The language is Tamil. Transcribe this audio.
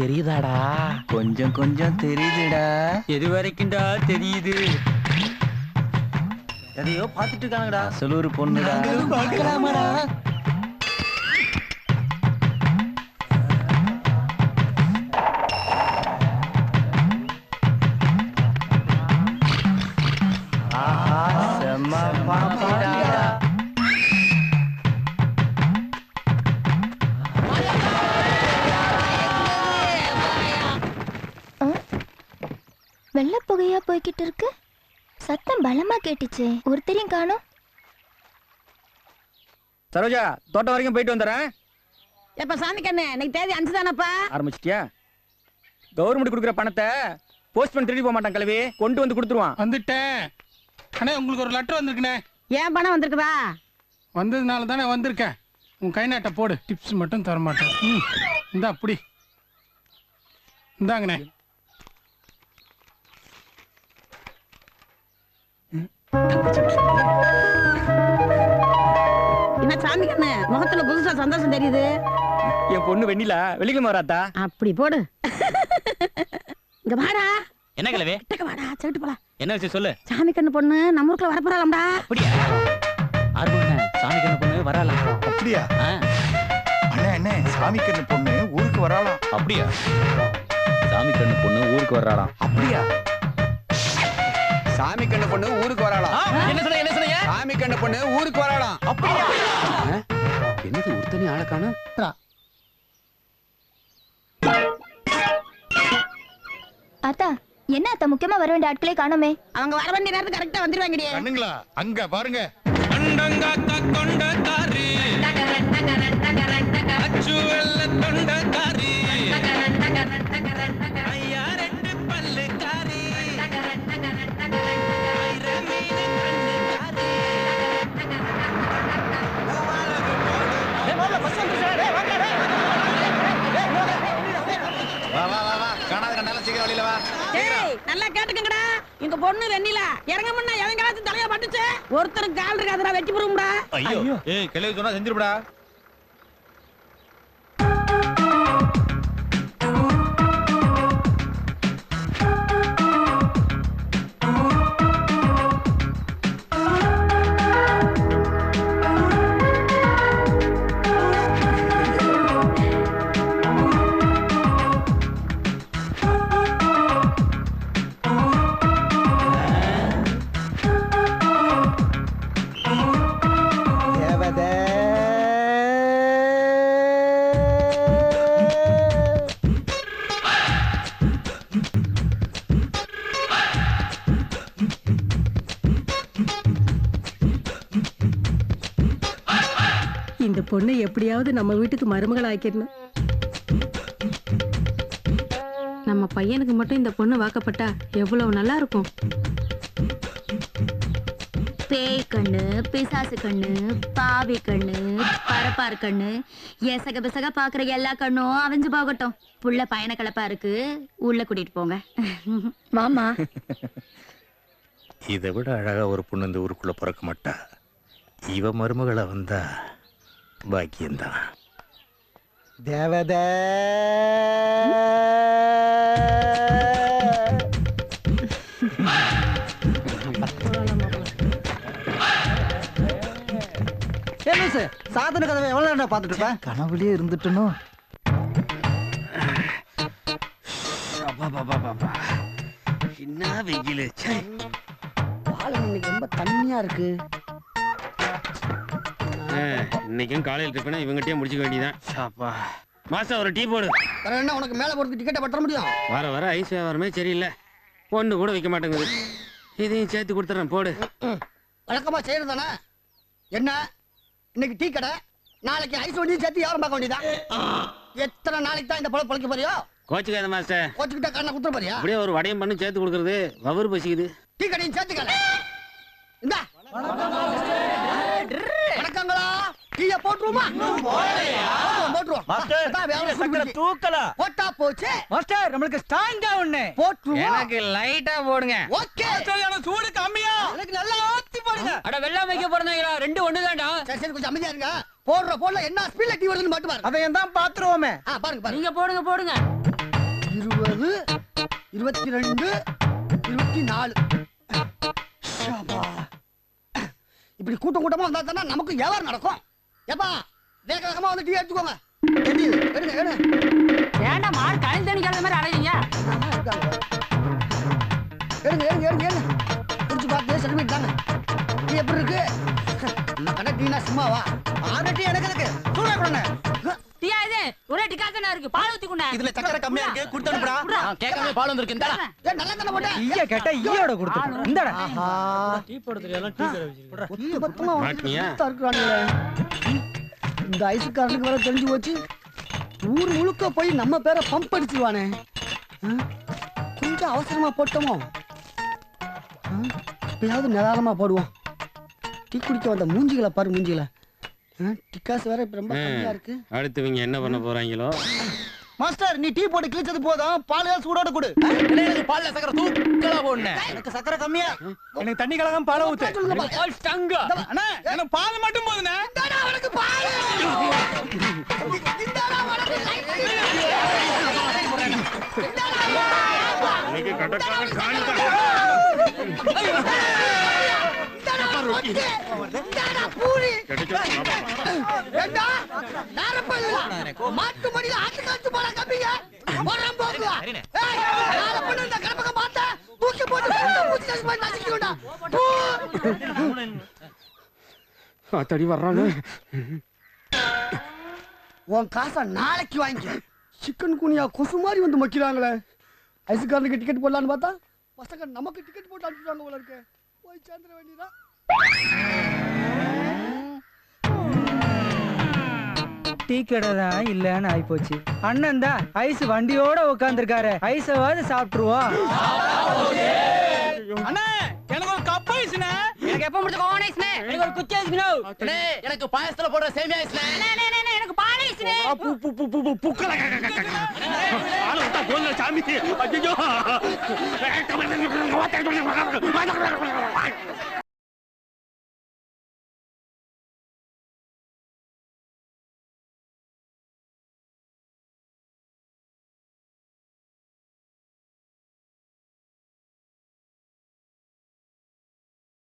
தெரியுதாடா? கொஞ்சம் கொஞ்சம் தெரியுதுடா. எது வரைக்கும்டா தெரியுது? எதையோ பாத்துட்டு இருக்காங்கடா. அசல் ஒரு பொண்ணுடா. பார்க்கலாமாடா? செம்ம பாப்பாடா. வெள்ள புகையா போய்கிட்டு இருக்கு. சத்தம் பலமா கேட்டுச்சு. ஒருத்தரையும் காணோம். சரோஜா, தோட்டம் வரைக்கும் போயிட்டு வந்துடுறேன். எப்ப சாமி கண்ணு, இன்னைக்கு தேதி 5 தானப்பா? ஆரம்பிச்சிட்டியா? கவர்மெண்ட் கொடுக்குற பணத்தை போஸ்ட்மேன் திருடி போக மாட்டான் கிளவி, கொண்டு வந்து கொடுத்துருவான். வந்துட்டேன் அண்ணே. உங்களுக்கு ஒரு லெட்டர் வந்திருக்குண்ணே. ஏன் பணம் வந்திருக்குதா? வந்ததுனால தானே வந்திருக்கேன். உன் கை நாட்டை போடு. டிப்ஸ் மட்டும் தர மாட்டேன். இந்தா அப்படி இந்தாங்கண்ணே. என்ன சாமி கண்ணு, முகத்துல புதுசா சந்தோஷம் தெரியுது. என் பொண்ணு வெண்ணிலா வெள்ளிக்கிழமை வராத்தா. அப்படி போடு. இங்க வாடா. என்ன கிழவி? கிட்டக்க வாடா, செவிட்டு போலாம். என்ன விஷயம் சொல்லு. சாமி கண்ணு பொண்ணு நம்ம ஊருக்குள்ள வரப்போறாளாம்டா. அப்படியா? ஆர்வம் சாமி கண்ணு பொண்ணு வராலாம். அப்படியா அண்ணே? அண்ணே, சாமி கண்ணு பொண்ணு ஊருக்கு வராலாம். அப்படியா? சாமி கண்ணு பொண்ணு ஊருக்கு வர்றாளாம். அப்படியா? சாமி கண்ணு பொண்ணு ஊருக்கு வராளாம். என்ன சொன்னீங்க? சாமி கண்ணு பொண்ணு ஊருக்கு வராளாம். அப்படியா? என்னது ஒருத்தனி ஆளை காணோம்? அத்தா, என்ன அத்தா முக்கியமா வர வேண்டிய ஆட்களே காணோமே? அவங்க வர வேண்டிய நேரத்துக்கு கரெக்டா வந்துருவாங்கடி. கண்ணுங்களா அங்க பாருங்க. நல்லா கேட்டுக்கங்கடா. இந்த பொண்ணு வெண்ணிலா இறங்க முன்ன எவன் காலத்து தலையா பட்டுச்சு. ஒருத்தருக்கு கால் இருக்காதுடா, வெட்டி போடும்டா. ஐயோ, ஏய் கிளவி சொன்னா செஞ்சிருடா. இந்த பொண்ணை எப்படியாவது நம்ம வீட்டுக்கு மருமகள் ஆக்கிடணும். நம்ம பையனுக்கு மட்டும் இந்த பொண்ணு வாக்கப்பட்டா எவ்வளவு நல்லா இருக்கும். பேய் கண்ணு, பிசாசு கண்ணு, பாவி கண்ணு, பரப்பார் கண்ணு, எசக பிசக பாக்குற எல்லா கண்ணும் அவிஞ்சு போகட்டும். புள்ள பயண கலப்பா இருக்கு, உள்ள கூட்டிட்டு போங்க. மாமா, இதை விட அழகா ஒரு பொண்ணு இந்த ஊருக்குள்ள பிறக்க மாட்டா. இவ மருமகளா வந்தா பாக்கியம்தான். தேவதே சாதன கதவை எவ்வளவு நேரம் பார்த்துட்டு இருப்பேன்? கனவுலயே இருந்துட்டனோ. என்ன வெயிலு. பாலம் இன்னைக்கு ரொம்ப தண்ணியா இருக்கு. இன்னைக்கும் காலையில் டிஃபனை இவங்ககிட்டயே முடிச்சுக்க வேண்டியதான். மாசம் ஒரு டீ போடு. என்ன உனக்கு மேல போறதுக்கு டிக்கெட்டை பற்ற முடியும்? வர வர ஐஸ் வியாபாரமே சரியில்லை. பொண்ணு கூட வைக்க மாட்டேங்குது. இதையும் சேர்த்து கொடுத்துறேன் போடு. வழக்கமா செய்யறது தானே. என்ன இன்னைக்கு டீ கடை, நாளைக்கு ஐஸ் வண்டி சேர்த்து யாரும் பார்க்க வேண்டியதான். எத்தனை நாளைக்கு தான் இந்த பொழப்பு பொழைக்க போறியோ? கோச்சுக்காத மாஸ்டர். கோச்சுக்கிட்டா கண்ணை குத்துற போறியா? அப்படியே ஒரு வடையும் பண்ணி சேர்த்து கொடுக்கறது வவுறு பசிக்குது. டீ கடையும் சேர்த்துக்கல. இந்த வணக்கங்களா, டீயை போட்டுருமா? போட்டுருவோம். போட்டா போச்சு. நம்மளுக்கு ஸ்ட்ராங்கா ஒண்ணு போட்டுருவோம். எனக்கு லைட்டா போடுங்க. ஓகே. சூடு கம்மியா. எனக்கு நல்லா ஆத்தி போடுங்க. அட வெள்ளம் வைக்க போறீங்களா? ரெண்டு ஒண்ணுதான்டா. சரி சரி கொஞ்சம் அமைதியா இருங்க. போடுற என்ன ஸ்பீட்ல டீ வருதுன்னு மட்டும் பாருங்க. அதையும் தான் பாத்துருவோமே. பாருங்க நீங்க போடுங்க 20, 22, 24. ஷாபா. இப்படி கூட்டமா வந்தா தானே நமக்கு வியாபாரம் நடக்கும். ஏப்பா வேக வேகமா வந்து டீ எடுத்துக்கோங்க. எடுங்க. ஏன்டா மாடு கழுந்து தண்ணி கலந்த மாதிரி அலைவீங்க? எடுங்க. குடிச்சு பார்த்து சர்டிஃபிகேட் தாங்க. டீ எப்படி இருக்கு? நம்ம கடை டீனா சும்மாவா? 6 டீ எனக்கு இருக்கு. சூடா கொடுங்க. டீயா இது ஒரே டிகாசனா இருக்கு. பால் ஊத்தி கொண்டா. இதுல சக்கரை கம்மியா இருக்கு. குடுத்து அனுப்புடா. கேட்காம பால் வந்திருக்கு. இந்தாடா. நல்லா தானே போட்டேன். ஈய கேட்டா ஈயோட கொடுத்து. இந்தாடா. ஆஹா. டீ போடுறது எல்லாம் டீ கடை வச்சிருக்கா. ஒத்த பத்தமா இருக்கிறானுங்களே. இந்த ஐஸ்காரனுக்கு வேற தெரிஞ்சு போச்சு. ஊர் முழுக்க போய் நம்ம பேரை பம்ப் அடிச்சிருவானே. கொஞ்சம் அவசரமா போட்டோமோ. இப்பயாவது நிதானமா போடுவோம். டீ குடிக்க வந்த மூஞ்சிகளை பாரு மூஞ்சிகளை. டிக்காஸ் வேற இப்ப ரொம்ப கம்மியா இருக்கு. அடுத்தவங்க என்ன பண்ண போறாங்களோ? மாஸ்டர் நீ டீ போட்டு கிழிச்சது போதும். பால் சூடோட கொடு. எனக்கு பால்ல சக்கரை தூக்கலா போடுனே. எனக்கு சக்கரை கம்மியா. எனக்கு தண்ணி கலகம் பால ஊத்து. பால் ஸ்டங்க. அண்ணா எனக்கு பால் மட்டும் போதுனே. இந்தாடா உனக்கு பால். இந்தாடா உனக்கு லைட். இன்னைக்கு கடற்கரை காணிதான். மாட்டு மடியில ஆட்டு காத்து போல கம்பிங்க. போறான் போங்க. ஏய் நாளை பண்ண இந்த கடப்பக பார்த்தா தூக்கி போட்டு பூச்சி கஷ்ட பண்ணி நசிக்கிடுடா. ஆத்தடி வர்றானே. உன் காசை நாளைக்கு வாங்கிக்க. சிக்கன் குனியா கொசு மாதிரி வந்து மக்கிறாங்களே. ஐஸ்காரனுக்கு டிக்கெட் போடலான்னு பார்த்தா பசங்க நமக்கு டிக்கெட் போட்டு அனுப்பிடுவாங்க போல இருக்கு. போய் சேர்ந்துட வேண்டியதா. டீ கடை தான் இல்லன்னு ஆயிப்போச்சு. அண்ணன் தான் ஐஸ் வண்டியோட உட்காந்துருக்காரு. ஐஸவாது சாப்பிட்டுருவோம். அண்ணா எனக்கு ஒரு கப் ஐஸ்னே. எனக்கு எப்ப முடிச்ச கோன் ஐஸ்னே? எனக்கு ஒரு குச்சி ஐஸ்னோ. அண்ணே எனக்கு பாயசத்துல போடுற சேமியா ஐஸ்னே. எனக்கு பால் ஐஸ்னே. புக்கல ஆளு விட்டா போல்ல சாமி. ஐயோ